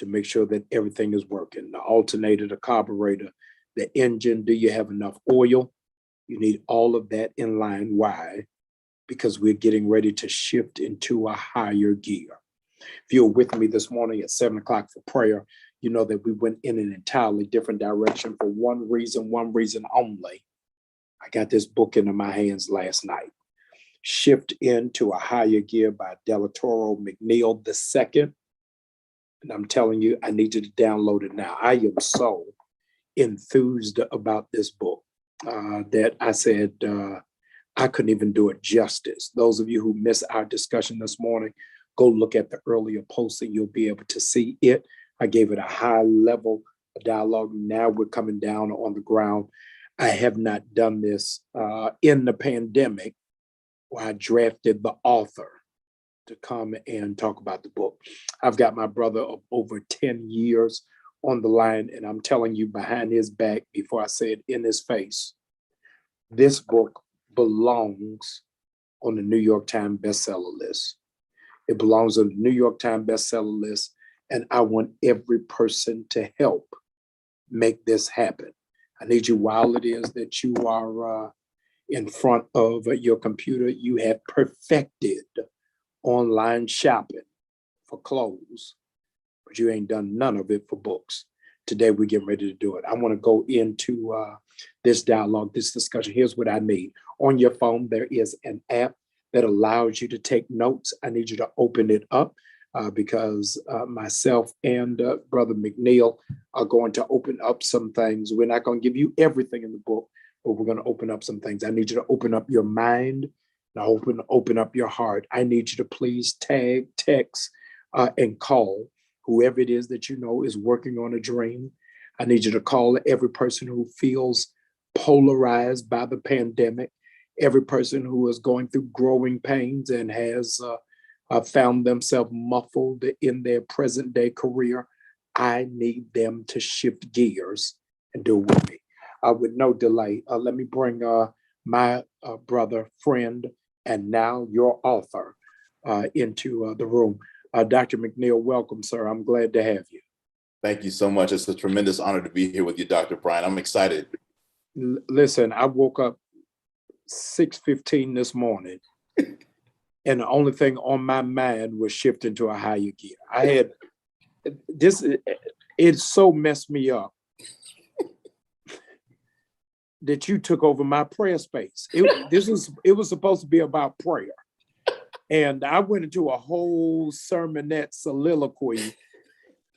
to make sure that everything is working. The alternator, the carburetor, the engine, do you have enough oil? You need all of that in line. Why? Because we're getting ready to shift into a higher gear. If you're with me this morning at 7 o'clock for prayer, you know that we went in an entirely different direction for one reason only. I got this book into my hands last night. Shift into a Higher Gear by Delatoro McNeil II. And I'm telling you, I need you to download it now. I am so enthused about this book that I said I couldn't even do it justice. Those of you who missed our discussion this morning, go look at the earlier post and you'll be able to see it. I gave it a high level dialogue. Now we're coming down on the ground. I have not done this in the pandemic where I drafted the author to come and talk about the book. I've got my brother of over 10 years on the line, and I'm telling you behind his back, before I say it in his face, this book belongs on the New York Times bestseller list. It belongs on the New York Times bestseller list, and I want every person to help make this happen. I need you, while it is that you are in front of your computer, you have perfected online shopping for clothes, but you ain't done none of it for books. Today, we're getting ready to do it. I want to go into this dialogue, this discussion. Here's what I need. On your phone, there is an app that allows you to take notes. I need you to open it up because myself and Brother McNeil are going to open up some things. We're not going to give you everything in the book, but we're going to open up some things. I need you to open up your mind and open up your heart. I need you to please tag, text, and call whoever it is that you know is working on a dream. I need you to call every person who feels polarized by the pandemic, every person who is going through growing pains and has found themselves muffled in their present day career. I need them to shift gears and do it with me. With no delay, let me bring my brother, friend, and now your author into the room. Dr. McNeil, welcome, sir. I'm glad to have you. Thank you so much. It's a tremendous honor to be here with you, Dr. Bryant. I'm excited. Listen, I woke up 6:15 this morning, and the only thing on my mind was shifting to a higher gear. I had this, it so messed me up that you took over my prayer space. It was supposed to be about prayer. And I went into a whole sermonette soliloquy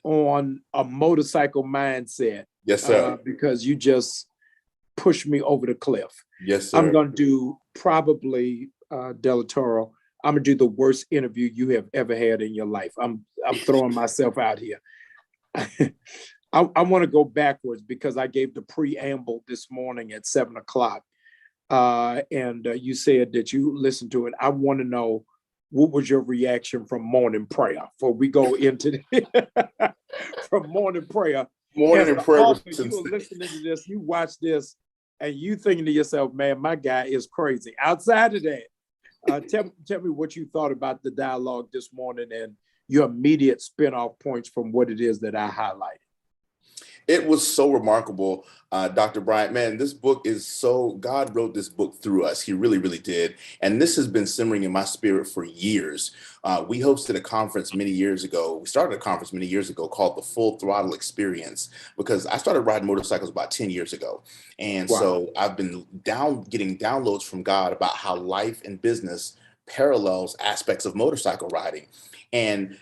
on a motorcycle mindset. Yes, sir. Because you just pushed me over the cliff. Yes, sir. I'm going to do probably, Delatoro, I'm going to do the worst interview you have ever had in your life. I'm throwing myself out here. I want to go backwards because I gave the preamble this morning at 7 o'clock. And you said that you listened to it. I want to know, what was your reaction from morning prayer before we go into from morning prayer? Morning prayer. You were listening to this, you watch this, and you thinking to yourself, man, my guy is crazy. Outside of that, tell me what you thought about the dialogue this morning and your immediate spin-off points from what it is that I highlighted. It was so remarkable, Dr. Bryant. Man, this book is God wrote this book through us. He really, really did. And this has been simmering in my spirit for years. We hosted a conference many years ago. We started a conference many years ago called the Full Throttle Experience, because I started riding motorcycles about 10 years ago. And Wow. So I've been getting downloads from God about how life and business parallels aspects of motorcycle riding. And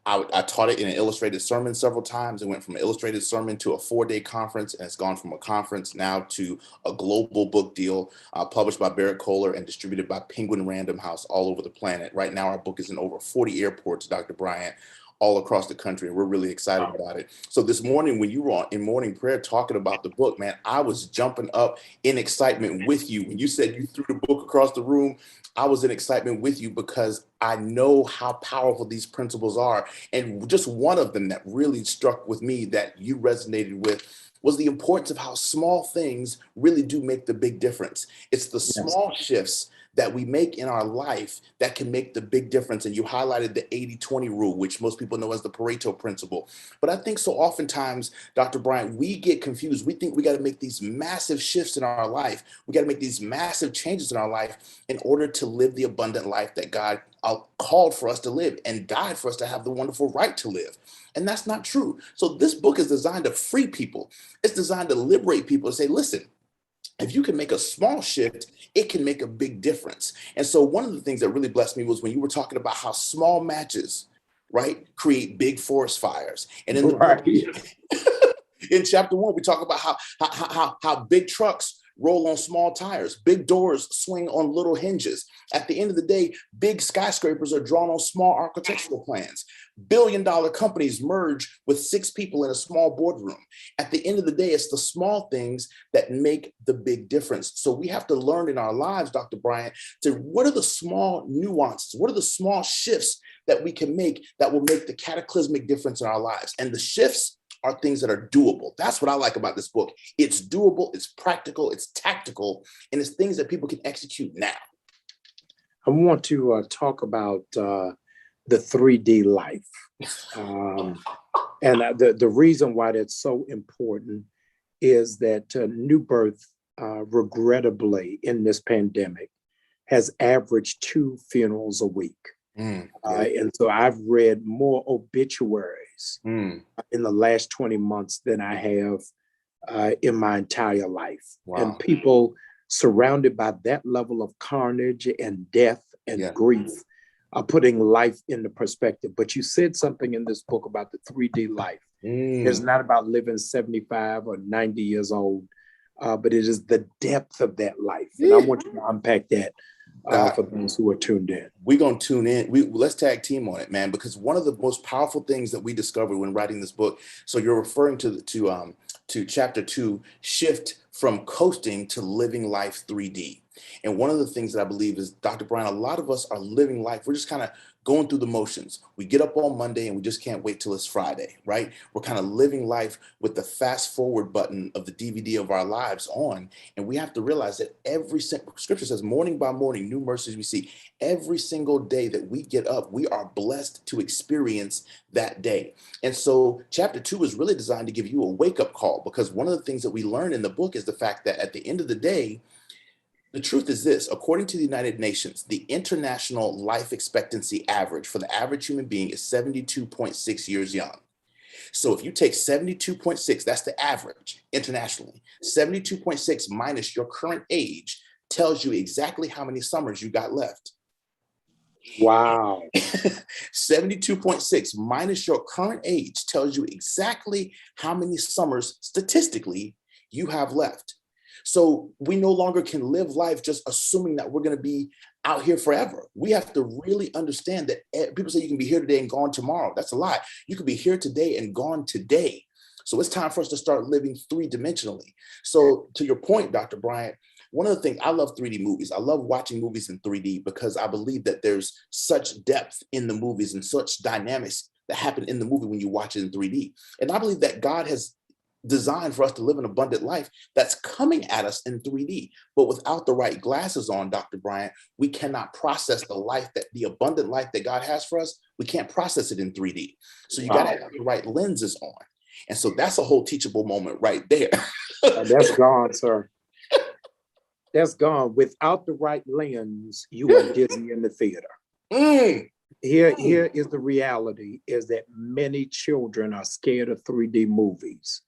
I taught it in an illustrated sermon several times. It went from an illustrated sermon to a 4-day conference, and it's gone from a conference now to a global book deal published by Barrett Kohler and distributed by Penguin Random House all over the planet. Right now, our book is in over 40 airports, Dr. Bryant, all across the country, and we're really excited about it. So this morning, when you were in morning prayer talking about the book, man, I was jumping up in excitement with you. When you said you threw the book across the room, I was in excitement with you because I know how powerful these principles are. And just one of them that really struck with me that you resonated with was the importance of how small things really do make the big difference. It's the small shifts that we make in our life that can make the big difference. And you highlighted the 80-20 rule, which most people know as the Pareto principle. But I think so oftentimes, Dr. Bryant, we get confused. We think we got to make these massive shifts in our life. We got to make these massive changes in our life in order to live the abundant life that God called for us to live and died for us to have the wonderful right to live. And that's not true. So this book is designed to free people. It's designed to liberate people and say, listen, if you can make a small shift, it can make a big difference. And so one of the things that really blessed me was when you were talking about how small matches, right, create big forest fires. And in the book, in chapter 1, we talk about how big trucks roll on small tires, big doors swing on little hinges. At the end of the day, big skyscrapers are drawn on small architectural plans. Billion-dollar companies merge with 6 people in a small boardroom. At the end of the day, it's the small things that make the big difference. So we have to learn in our lives, Dr. Bryant, to what are the small nuances? What are the small shifts that we can make that will make the cataclysmic difference in our lives? And the shifts are things that are doable. That's what I like about this book. It's doable, it's practical, it's tactical, and it's things that people can execute now. I want to talk about the 3D life. And the reason why that's so important is that New Birth, regrettably, in this pandemic, has averaged 2 funerals a week. And so I've read more obituaries in the last 20 months than I have in my entire life. Wow. And people surrounded by that level of carnage and death and grief are putting life into perspective. But you said something in this book about the 3D life. It's not about living 75 or 90 years old, but it is the depth of that life. And I want you to unpack that for those who are tuned in. We're going to tune in. Let's tag team on it, man, because one of the most powerful things that we discovered when writing this book, so you're referring to chapter 2, shift from coasting to living life 3D. And one of the things that I believe is, Dr. Bryant, a lot of us are living life. We're just kind of going through the motions. We get up on Monday and we just can't wait till it's Friday, right? We're kind of living life with the fast forward button of the DVD of our lives on. And we have to realize that scripture says, morning by morning, new mercies we see. Every single day that we get up, we are blessed to experience that day. And so chapter 2 is really designed to give you a wake-up call, because one of the things that we learn in the book is the fact that at the end of the day, the truth is this: according to the United Nations, the international life expectancy average for the average human being is 72.6 years young. So if you take 72.6, that's the average internationally. 72.6 minus your current age tells you exactly how many summers you got left. Wow. 72.6 minus your current age tells you exactly how many summers statistically you have left. So we no longer can live life just assuming that we're going to be out here forever. We have to really understand that people say you can be here today and gone tomorrow. That's a lie. You could be here today and gone today. So it's time for us to start living 3-dimensionally. So to your point, Dr. Bryant, one of the things, I love 3D movies. I love watching movies in 3D because I believe that there's such depth in the movies and such dynamics that happen in the movie when you watch it in 3D. And I believe that God has designed for us to live an abundant life that's coming at us in 3D. But without the right glasses on, Dr. Bryant, we cannot process the abundant life that God has for us. We can't process it in 3D. So you got to have the right lenses on. And so that's a whole teachable moment right there. That's gone, sir. That's gone. Without the right lens, you are dizzy in the theater. Here is the reality, is that many children are scared of 3D movies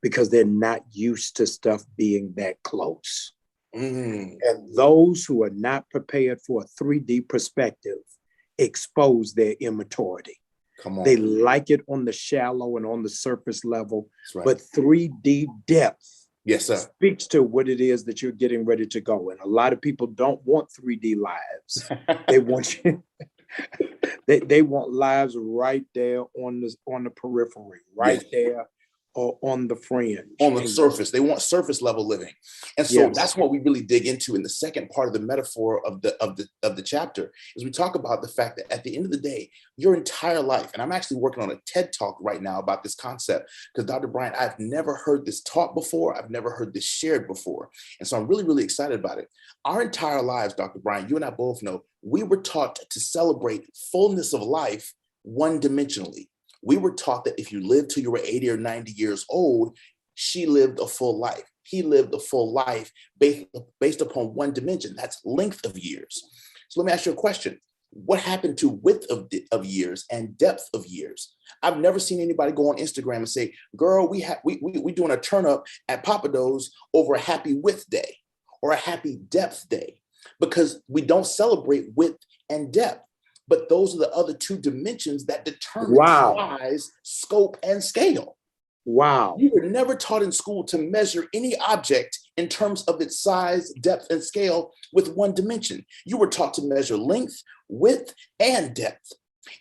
because they're not used to stuff being that close. And those who are not prepared for a 3D perspective expose their immaturity. Come on. They like it on the shallow and on the surface level, right. But 3D depth speaks to what it is that you're getting ready to go. And a lot of people don't want 3D lives. They want you. They want lives right there on the periphery, right there or on the fringe. On the surface. They want surface level living. And so Yes. that's what we really dig into in the second part of the metaphor of the chapter, is we talk about the fact that at the end of the day, your entire life, and I'm actually working on a TED talk right now about this concept, because Dr. Bryant, I've never heard this taught before. I've never heard this shared before. And so I'm really, really excited about it. Our entire lives, Dr. Bryant, you and I both know, we were taught to celebrate fullness of life one-dimensionally. We were taught that if you lived till you were 80 or 90 years old, she lived a full life. He lived a full life based upon one dimension. That's length of years. So let me ask you a question. What happened to width of years and depth of years? I've never seen anybody go on Instagram and say, girl, we doing a turn up at Papa Do's over a happy width day or a happy depth day, because we don't celebrate width and depth. But those are the other two dimensions that determine size, scope, and scale. Wow. You were never taught in school to measure any object in terms of its size, depth, and scale with one dimension. You were taught to measure length, width, and depth.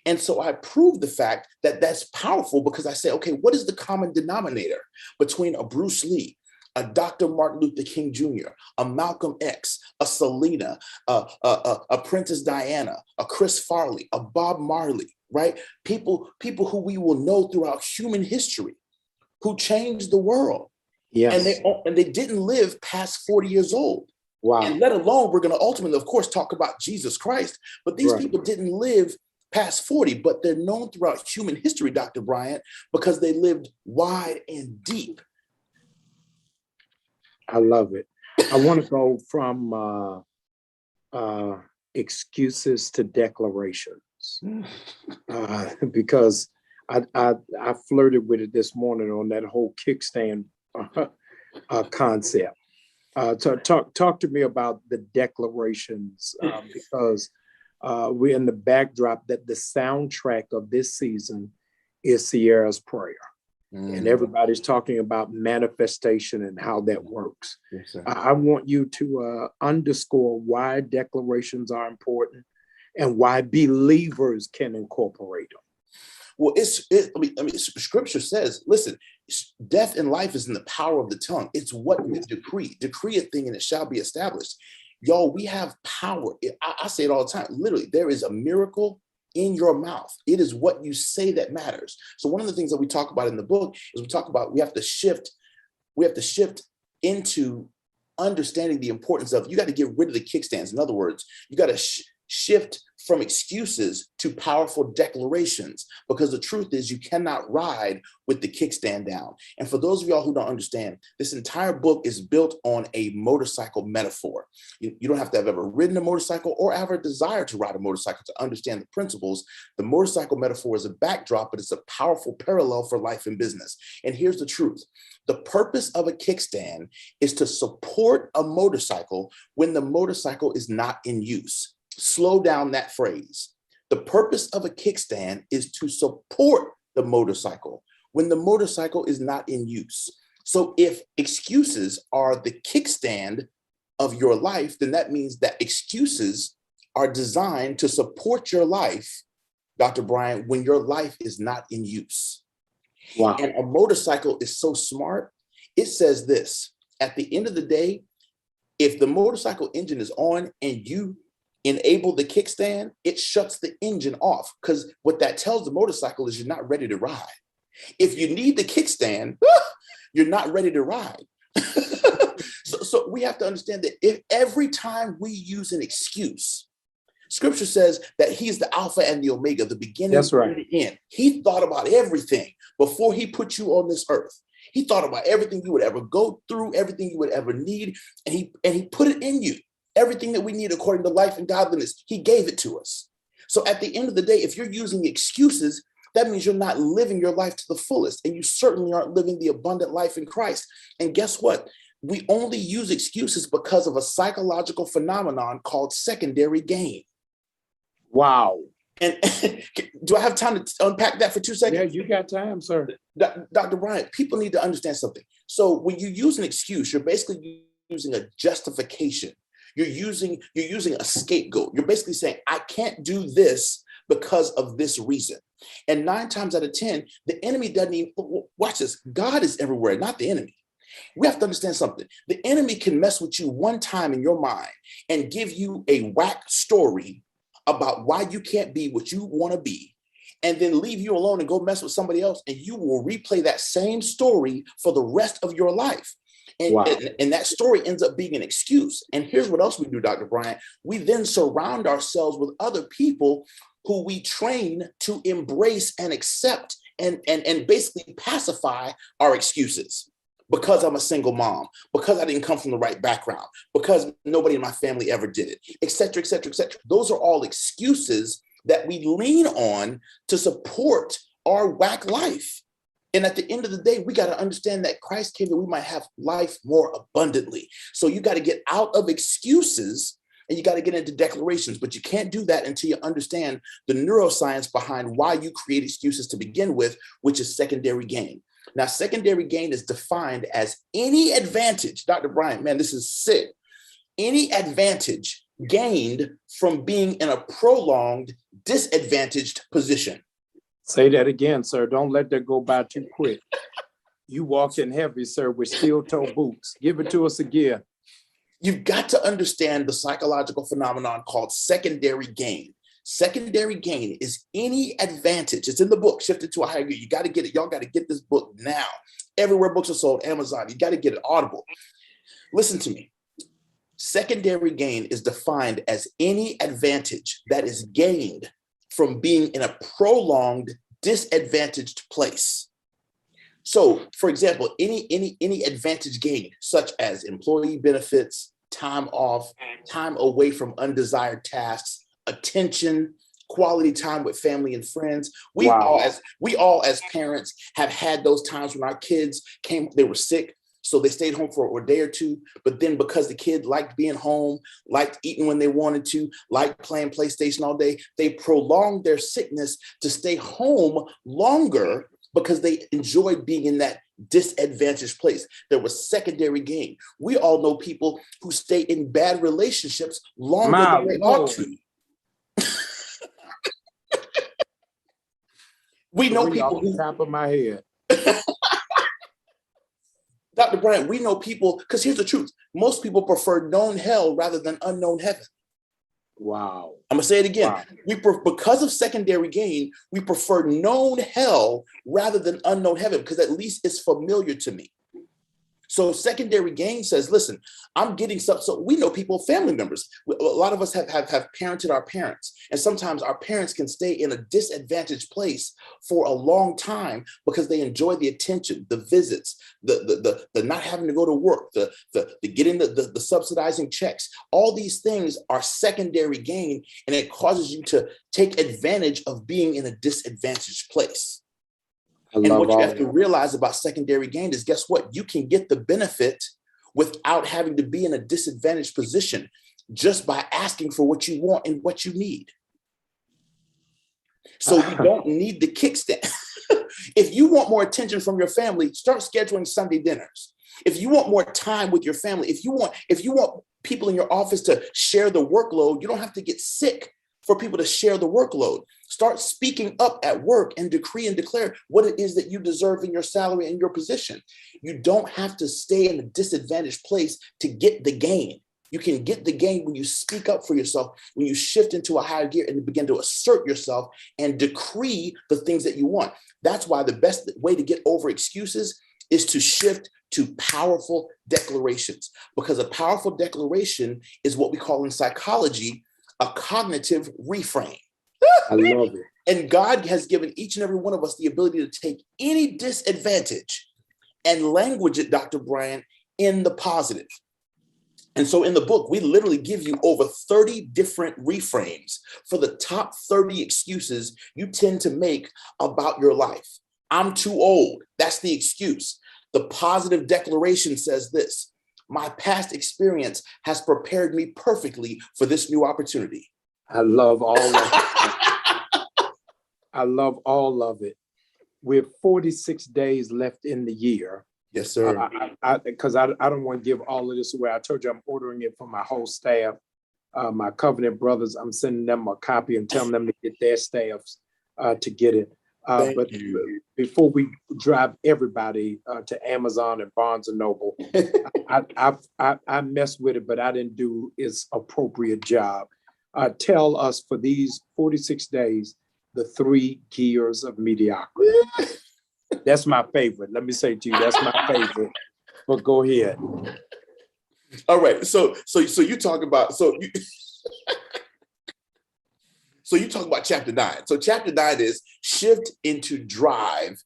And so I proved the fact that that's powerful, because I say, okay, what is the common denominator between a Bruce Lee, a Dr. Martin Luther King Jr., a Malcolm X, a Selena, a Princess Diana, a Chris Farley, a Bob Marley, right? People who we will know throughout human history, who changed the world. Yes. And they didn't live past 40 years old. Wow. And let alone, we're going to ultimately, of course, talk about Jesus Christ. But these people didn't live past 40, but they're known throughout human history, Dr. Bryant, because they lived wide and deep. I love it. I want to go from excuses to declarations, because I flirted with it this morning on that whole kickstand concept. Talk to me about the declarations, because we're in the backdrop that the soundtrack of this season is Sierra's prayer. And everybody's talking about manifestation and how that works. Yes, I want you to underscore why declarations are important and why believers can incorporate them. Well, scripture says, listen, death and life is in the power of the tongue. It's what we decree a thing and it shall be established. Y'all, we have power. I say it all the time. Literally, there is a miracle in your mouth. It is what you say that matters. So one of the things that we talk about in the book is we have to shift into understanding the importance of, you got to get rid of the kickstands. In other words, you got to shift from excuses to powerful declarations, because the truth is you cannot ride with the kickstand down. And for those of y'all who don't understand, this entire book is built on a motorcycle metaphor. You don't have to have ever ridden a motorcycle or have a desire to ride a motorcycle to understand the principles. The motorcycle metaphor is a backdrop, but it's a powerful parallel for life and business. And here's the truth. The purpose of a kickstand is to support a motorcycle when the motorcycle is not in use. Slow down that phrase. The purpose of a kickstand is to support the motorcycle when the motorcycle is not in use. So if excuses are the kickstand of your life, then that means that excuses are designed to support your life, Dr. Bryant, when your life is not in use. Wow. And a motorcycle is so smart. It says this: at the end of the day, if the motorcycle engine is on and you enable the kickstand, it shuts the engine off, because what that tells the motorcycle is you're not ready to ride. If you need the kickstand, you're not ready to ride. So we have to understand that if every time we use an excuse, scripture says that he's the Alpha and the Omega, the beginning and the end. He thought about everything before he put you on this earth. He thought about everything you would ever go through, everything you would ever need, and he put it in you. Everything that we need according to life and godliness, he gave it to us. So at the end of the day, if you're using excuses, that means you're not living your life to the fullest, and you certainly aren't living the abundant life in Christ. And guess what? We only use excuses because of a psychological phenomenon called secondary gain. Wow. And do I have time to unpack that for 2 seconds? Yeah, you got time, sir. Dr. Bryant, people need to understand something. So when you use an excuse, you're basically using a justification. You're using a scapegoat. You're basically saying, I can't do this because of this reason. And 9 times out of 10, the enemy doesn't even, watch this, God is everywhere, not the enemy. We have to understand something. The enemy can mess with you one time in your mind and give you a whack story about why you can't be what you want to be, and then leave you alone and go mess with somebody else, and you will replay that same story for the rest of your life. And, Wow. and that story ends up being an excuse. And here's what else we do, Dr. Bryant. We then surround ourselves with other people who we train to embrace and accept and basically pacify our excuses. Because I'm a single mom, because I didn't come from the right background, because nobody in my family ever did it, et cetera, et cetera, et cetera. Those are all excuses that we lean on to support our whack life. And at the end of the day, we got to understand that Christ came that we might have life more abundantly. So you got to get out of excuses and you got to get into declarations, but you can't do that until you understand the neuroscience behind why you create excuses to begin with, which is secondary gain. Now, secondary gain is defined as any advantage. Dr. Bryant, man, this is sick. Any advantage gained from being in a prolonged disadvantaged position. Say that again, sir. Don't let that go by too quick. You walked in heavy, sir, with steel-toe boots. Give it to us again. You've got to understand the psychological phenomenon called secondary gain. Secondary gain is any advantage. It's in the book, Shifted to a Higher Gear. You got to get it. Y'all got to get this book now. Everywhere books are sold, Amazon. You got to get it, Audible. Listen to me. Secondary gain is defined as any advantage that is gained from being in a prolonged disadvantaged place. So, for example, any advantage gained, such as employee benefits, time off, time away from undesired tasks, attention, quality time with family and friends. We all as parents have had those times when our kids came, they were sick, so they stayed home for a day or two. But then because the kid liked being home, liked eating when they wanted to, liked playing PlayStation all day, they prolonged their sickness to stay home longer because they enjoyed being in that disadvantaged place. There was secondary gain. We all know people who stay in bad relationships longer than they ought to. We know people who, top of my head. Dr. Bryant, we know people, because here's the truth. Most people prefer known hell rather than unknown heaven. Wow. I'm going to say it again. Wow. Because of secondary gain, we prefer known hell rather than unknown heaven, because at least it's familiar to me. So secondary gain says, listen, I'm getting stuff. So we know people, family members. A lot of us have parented our parents. And sometimes our parents can stay in a disadvantaged place for a long time because they enjoy the attention, the visits, the not having to go to work, the getting the subsidizing checks. All these things are secondary gain, and it causes you to take advantage of being in a disadvantaged place. And what you have to realize about secondary gain is, guess what? You can get the benefit without having to be in a disadvantaged position just by asking for what you want and what you need. So you don't need the kickstand. If you want more attention from your family, start scheduling Sunday dinners. If you want more time with your family, if you want people in your office to share the workload, you don't have to get sick for people to share the workload. Start speaking up at work and decree and declare what it is that you deserve in your salary and your position. You don't have to stay in a disadvantaged place to get the gain. You can get the gain when you speak up for yourself, when you shift into a higher gear and begin to assert yourself and decree the things that you want. That's why the best way to get over excuses is to shift to powerful declarations, because a powerful declaration is what we call in psychology a cognitive reframe. I love it. And God has given each and every one of us the ability to take any disadvantage and language it, Dr. Bryant, in the positive. And so in the book, we literally give you over 30 different reframes for the top 30 excuses you tend to make about your life. I'm too old. That's the excuse. The positive declaration says this: my past experience has prepared me perfectly for this new opportunity. I love all of it. I love all of it. We have 46 days left in the year. Yes, sir. Because I don't want to give all of this away. I told you I'm ordering it for my whole staff. My Covenant brothers, I'm sending them a copy and telling them to get their staffs to get it. But you. before we drive everybody to Amazon and Barnes and Noble, I messed with it, but I didn't do its appropriate job. Tell us for these 46 days, the 3 gears of mediocrity. That's my favorite. Let me say to you, that's my favorite. But go ahead. All right. So you talk about so you talk about chapter 9. So chapter 9 is shift into drive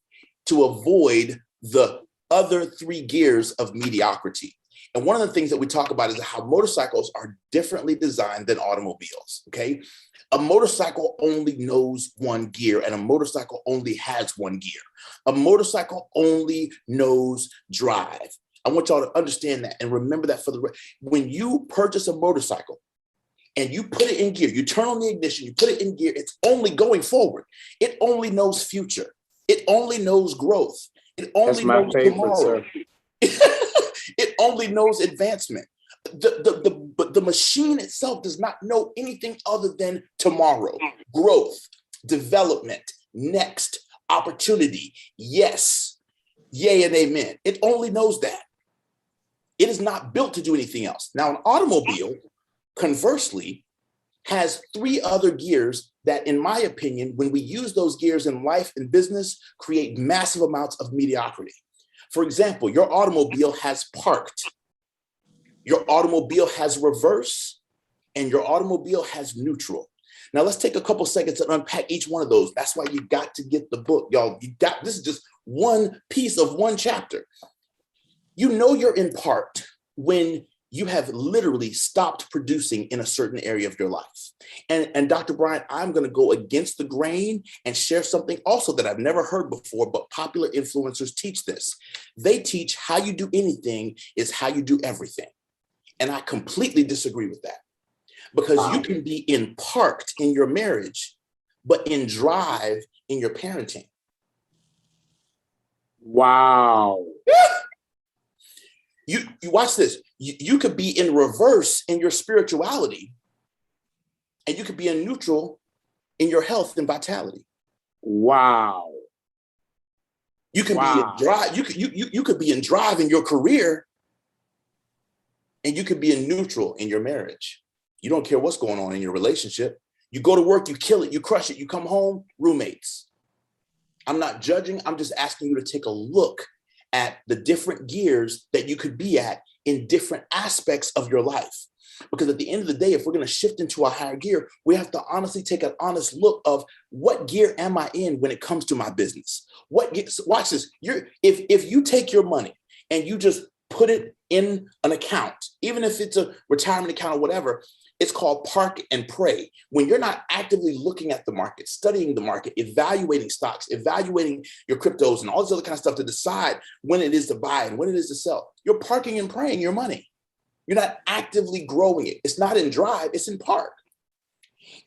to avoid the other 3 gears of mediocrity. And one of the things that we talk about is how motorcycles are differently designed than automobiles. Okay. A motorcycle only knows 1 gear, and a motorcycle only has 1 gear. A motorcycle only knows drive. I want y'all to understand that and remember that when you purchase a motorcycle and you put it in gear, you turn on the ignition, you put it in gear, it's only going forward. It only knows future. It only knows growth. It only knows tomorrow. It only knows advancement. The machine itself does not know anything other than tomorrow, growth, development, next, opportunity, yes, yay and amen. It only knows that. It is not built to do anything else. Now, an automobile, conversely, has 3 other gears that, in my opinion, when we use those gears in life and business, create massive amounts of mediocrity. For example, your automobile has parked, your automobile has reverse, and your automobile has neutral. Now, let's take a couple seconds to unpack each one of those. That's why you got to get the book, y'all. This is just one piece of one chapter. You know you're in parked when you have literally stopped producing in a certain area of your life. And Dr. Bryant, I'm going to go against the grain and share something also that I've never heard before, but popular influencers teach this. They teach how you do anything is how you do everything. And I completely disagree with that, because you can be in parked in your marriage, but in drive in your parenting. Wow. You watch this. You could be in reverse in your spirituality, and you could be in neutral in your health and vitality. Wow. You could be in drive. You could be in drive in your career, and you could be in neutral in your marriage. You don't care what's going on in your relationship. You go to work, you kill it, you crush it. You come home, roommates. I'm not judging. I'm just asking you to take a look at the different gears that you could be at in different aspects of your life. Because at the end of the day, if we're going to shift into a higher gear, we have to honestly take an honest look of what gear am I in when it comes to my business? Watch this. If you take your money and you just put it in an account, even if it's a retirement account or whatever, it's called park and pray. When you're not actively looking at the market, studying the market, evaluating stocks, evaluating your cryptos and all this other kind of stuff to decide when it is to buy and when it is to sell, you're parking and praying your money. You're not actively growing it. It's not in drive, it's in park.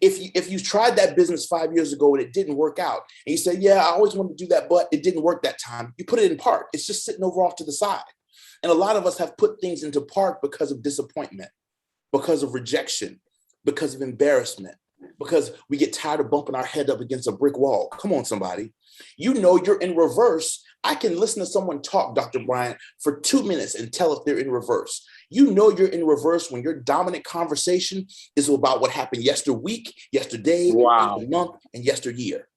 If you tried that business 5 years ago and it didn't work out, and you say, yeah, I always wanted to do that, but it didn't work that time, you put it in park. It's just sitting over off to the side. And a lot of us have put things into park because of disappointment, because of rejection, because of embarrassment, because we get tired of bumping our head up against a brick wall. Come on, somebody. You know you're in reverse. I can listen to someone talk, Dr. Bryant, for 2 minutes and tell if they're in reverse. You know you're in reverse when your dominant conversation is about what happened yesterweek, yesterday, yesterday month, and yesteryear.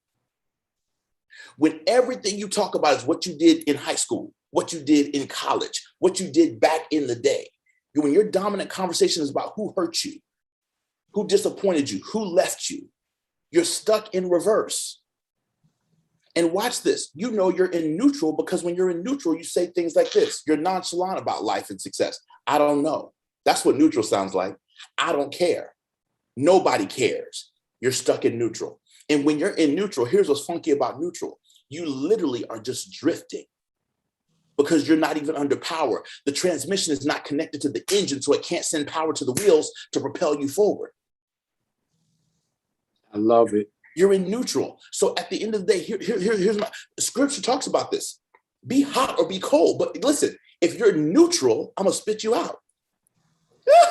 When everything you talk about is what you did in high school, what you did in college, what you did back in the day. When your dominant conversation is about who hurt you, who disappointed you, who left you, you're stuck in reverse. And watch this. You know you're in neutral because when you're in neutral, you say things like this. You're nonchalant about life and success. I don't know. That's what neutral sounds like. I don't care. Nobody cares. You're stuck in neutral. And when you're in neutral, here's what's funky about neutral. You literally are just drifting because you're not even under power. The transmission is not connected to the engine, so it can't send power to the wheels to propel you forward. I love it. You're in neutral. So at the end of the day, here's my scripture talks about this. Be hot or be cold. But listen, if you're neutral, I'm going to spit you out.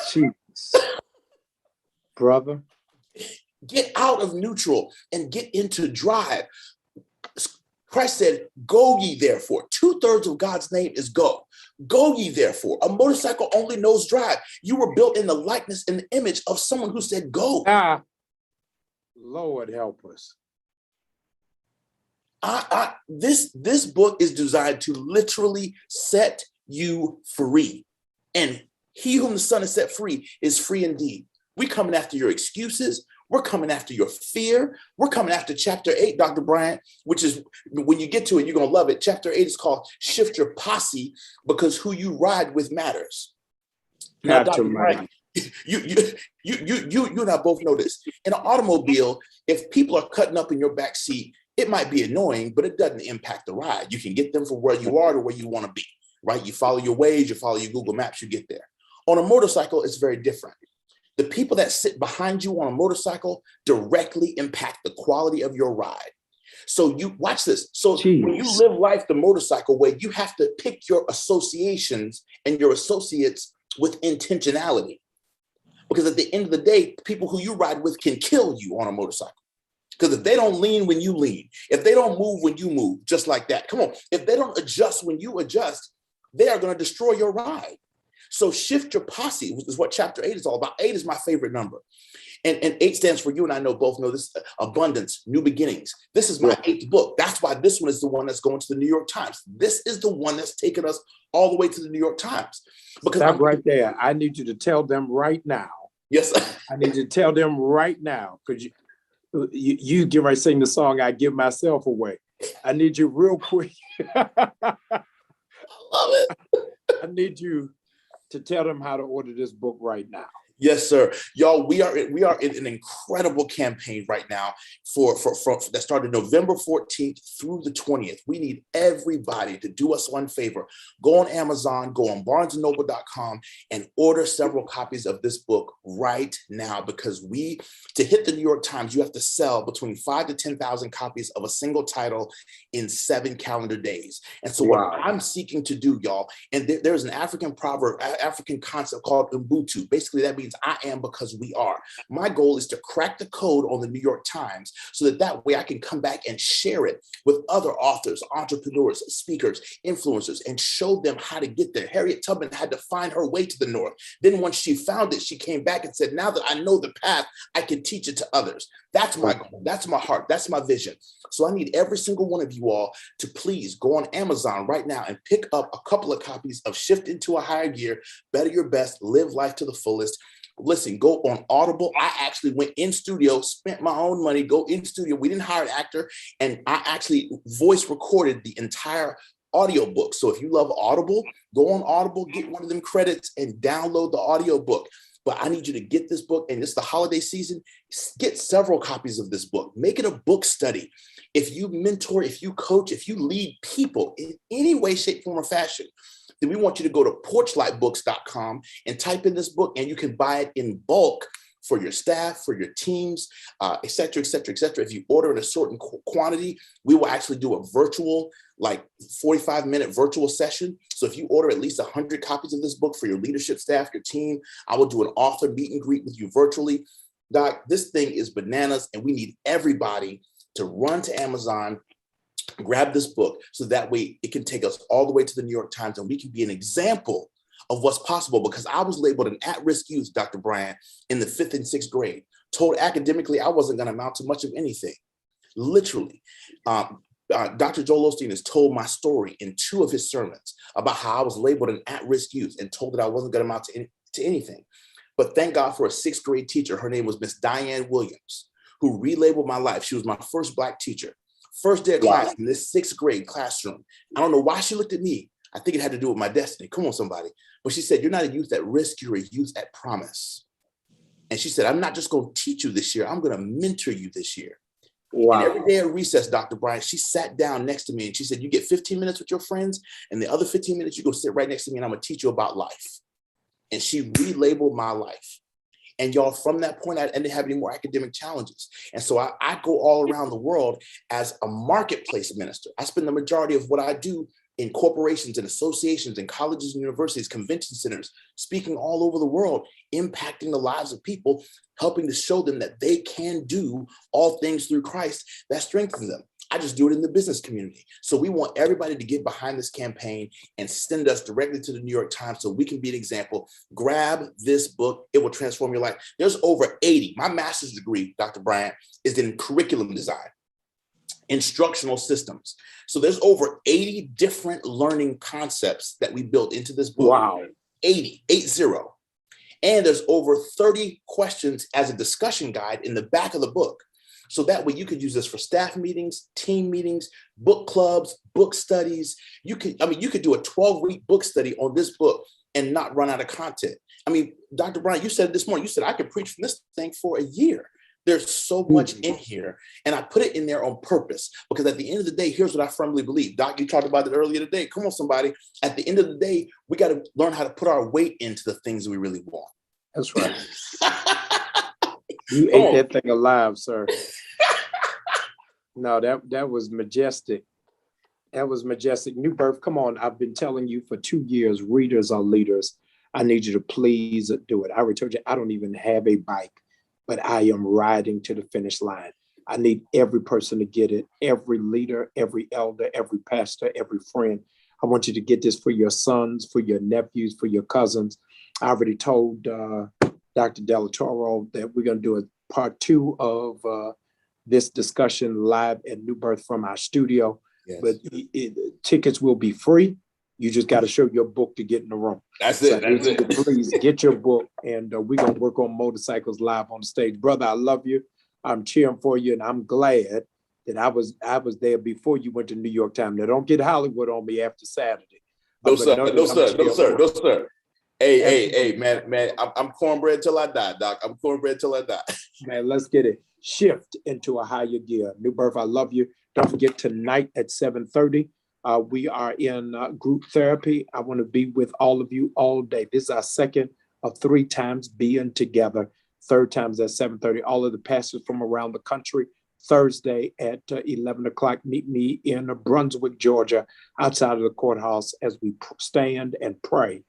Jeez. Brother. Get out of neutral and get into drive. Christ said, go ye therefore. 2/3 of God's name is go. Go ye therefore. A motorcycle only knows drive. You were built in the likeness and the image of someone who said go. Lord help us. This book is designed to literally set you free. And he whom the Son has set free is free indeed. We coming after your excuses. We're coming after your fear. We're coming after chapter 8, Dr. Bryant, which is, when you get to it, you're going to love it. Chapter 8 is called Shift Your Posse, because who you ride with matters. Now, Dr. Bryant, you and I both know this. In an automobile, if people are cutting up in your back seat, it might be annoying, but it doesn't impact the ride. You can get them from where you are to where you want to be, right? You follow your Waze, you follow your Google Maps, you get there. On a motorcycle, it's very different. The people that sit behind you on a motorcycle directly impact the quality of your ride. So you watch this. So when you live life the motorcycle way, you have to pick your associations and your associates with intentionality. Because at the end of the day, people who you ride with can kill you on a motorcycle. Because if they don't lean when you lean, if they don't move when you move, just like that, come on, if they don't adjust when you adjust, they are going to destroy your ride. So shift your posse, which is what chapter 8 is all about. 8 is my favorite number. And 8 stands for, you and I both know this, abundance, new beginnings. This is my 8th book. That's why this one is the one that's going to the New York Times. This is the one that's taken us all the way to the New York Times. Because I'm right there. I need you to tell them right now. Yes. I need you to tell them right now, because you get right sing the song, I Give Myself Away. I need you real quick. I love it. I need you to tell them how to order this book right now. Yes, sir. Y'all, we are in an incredible campaign right now for that started November 14th through the 20th. We need everybody to do us one favor. Go on Amazon, go on barnesandnoble.com and order several copies of this book right now, because to hit the New York Times, you have to sell between 5,000 to 10,000 copies of a single title in 7 calendar days. And so what I'm seeking to do, y'all, and there's an African proverb, African concept called Ubuntu. Basically, that means I am because we are. My goal is to crack the code on the New York Times so that way I can come back and share it with other authors, entrepreneurs, speakers, influencers, and show them how to get there. Harriet Tubman had to find her way to the North. Then once she found it, she came back and said, now that I know the path, I can teach it to others. That's my goal. That's my heart. That's my vision. So I need every single one of you all to please go on Amazon right now and pick up a couple of copies of Shift into a Higher Gear, Better Your Best, Live Life to the Fullest. Listen, go on Audible. I actually went in studio, spent my own money, go in studio. We didn't hire an actor, and I actually voice recorded the entire audiobook. So if you love Audible, go on Audible, get one of them credits and download the audiobook. But I need you to get this book, and it's the holiday season. Get several copies of this book. Make it a book study. If you mentor, if you coach, if you lead people in any way, shape, form, or fashion, then we want you to go to porchlightbooks.com and type in this book, and you can buy it in bulk for your staff, for your teams, et cetera, et cetera, et cetera. If you order in a certain quantity, we will actually do a virtual, like 45-minute virtual session. So if you order at least 100 copies of this book for your leadership staff, your team, I will do an author meet and greet with you virtually. Doc, this thing is bananas, and we need everybody to run to Amazon, grab this book, so that way it can take us all the way to the New York Times, and we can be an example of what's possible. Because I was labeled an at-risk youth, Dr. Bryant, in the 5th and 6th grade, told academically I wasn't going to amount to much of anything, literally. Dr. Joel Osteen has told my story in 2 of his sermons about how I was labeled an at-risk youth and told that I wasn't going to amount to anything. But thank God for a 6th grade teacher. Her name was Miss Diane Williams, who relabeled my life. She was my first Black teacher. First day of class in this 6th grade classroom. I don't know why she looked at me. I think it had to do with my destiny. Come on, somebody. But she said, you're not a youth at risk, you're a youth at promise. And she said, I'm not just going to teach you this year, I'm going to mentor you this year. Wow. And every day at recess, Dr. Bryant, she sat down next to me and she said, you get 15 minutes with your friends, and the other 15 minutes, you go sit right next to me and I'm going to teach you about life. And she relabeled my life. And y'all, from that point, I didn't have any more academic challenges. And so I go all around the world as a marketplace minister. I spend the majority of what I do in corporations and associations and colleges and universities, convention centers, speaking all over the world, impacting the lives of people, helping to show them that they can do all things through Christ that strengthens them. I just do it in the business community. So we want everybody to get behind this campaign and send us directly to the New York Times so we can be an example. Grab this book. It will transform your life. There's over 80. My master's degree, Dr. Bryant, is in curriculum design, instructional systems. So there's over 80 different learning concepts that we built into this book. Wow. 80. And there's over 30 questions as a discussion guide in the back of the book. So that way you could use this for staff meetings, team meetings, book clubs, book studies. You could do a 12-week book study on this book and not run out of content. I mean, Dr. Bryant, you said this morning, you said I could preach from this thing for a year. There's so much in here. And I put it in there on purpose because at the end of the day, here's what I firmly believe. Doc, you talked about it earlier today. Come on, somebody. At the end of the day, we got to learn how to put our weight into the things we really want. That's right. You ate that thing alive, sir. No, that was majestic. That was majestic. New Birth, come on. I've been telling you for 2 years, readers are leaders. I need you to please do it. I already told you I don't even have a bike, but I am riding to the finish line. I need every person to get it, every leader, every elder, every pastor, every friend. I want you to get this for your sons, for your nephews, for your cousins. I already told Dr. Delatoro that we're going to do a part 2 of this discussion live at New Birth from our studio. Yes. But tickets will be free. You just got to show your book to get in the room. That's it. Please get your book, and we're going to work on motorcycles live on the stage. Brother, I love you. I'm cheering for you, and I'm glad that I was there before you went to New York Times. Now, don't get Hollywood on me after Saturday. No, sir. Hey, man, I'm cornbread till I die, Doc. I'm cornbread till I die. Man, let's get it. Shift into a higher gear. New Birth, I love you. Don't forget tonight at 7:30. We are in group therapy. I want to be with all of you all day. This is our second of 3 times being together. Third time's at 7:30. All of the pastors from around the country. Thursday at 11 o'clock, meet me in Brunswick, Georgia, outside of the courthouse as we stand and pray